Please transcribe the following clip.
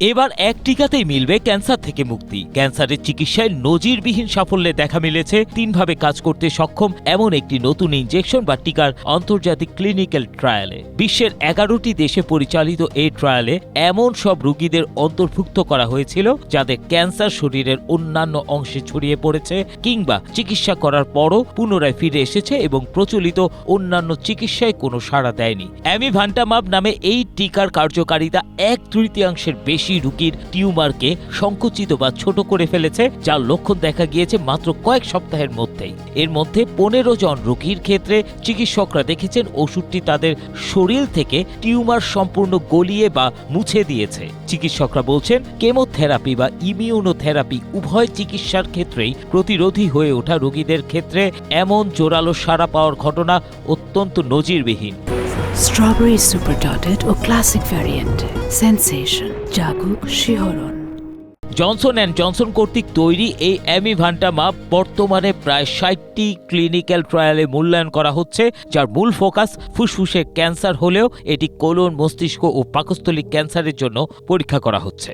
এবার এক টিকাতেই মিলবে ক্যান্সার থেকে মুক্তি। ক্যান্সারের চিকিৎসায় নজিরবিহীন সাফল্যে দেখা মিলেছে 3ভাবে কাজ করতে সক্ষম এমন একটি নতুন ইনজেকশন বা টিকার আন্তর্জাতিক ক্লিনিক্যাল ট্রায়ালে। বিশ্বের 11টি দেশে পরিচালিত এই ট্রায়ালে এমন সব রোগীদের অন্তর্ভুক্ত করা হয়েছিল যাদের ক্যান্সার শরীরের অন্যান্য অংশে ছড়িয়ে পড়েছে কিংবা চিকিৎসা করার পরও পুনরায় ফিরে এসেছে এবং প্রচলিত অন্যান্য চিকিৎসায় কোনো সাড়া দেয়নি। অ্যামিভান্টামাব নামে এই টিকার কার্যকারিতা 1/3 বেশি রোগীর টিউমারকে সংকুচিত বা ছোট করে ফেলেছে, যার লক্ষণ দেখা গিয়েছে মাত্র কয়েক সপ্তাহের মধ্যেই। এর মধ্যে 15 জন রোগীর ক্ষেত্রে চিকিৎসকরা দেখেছেন ওষুধটি তাদের শরীর থেকে টিউমার সম্পূর্ণ গলিয়ে বা মুছে দিয়েছে। চিকিৎসকরা বলছেন কেমোথেরাপি বা ইমিউনোথেরাপি উভয় চিকিৎসার ক্ষেত্রেই প্রতিরোধী হয়ে ওঠা রোগীদের ক্ষেত্রে এমন জোরালো সাড়া পাওয়ার ঘটনা অত্যন্ত নজিরবিহীন। স্ট্রবেরি সুপার ডটেড ও ক্লাসিক ভ্যারিয়েন্টে সেন্সেশন জাগুক শিহরণ। জনসন অ্যান্ড জনসন কর্তৃক তৈরি এই অ্যামিভান্টামাব বর্তমানে প্রায় 60টি ক্লিনিক্যাল ট্রায়ালে মূল্যায়ন করা হচ্ছে, যার মূল ফোকাস ফুসফুসের ক্যান্সার হলেও এটি কোলন, মস্তিষ্ক ও পাকস্থলী ক্যান্সারের জন্য পরীক্ষা করা হচ্ছে।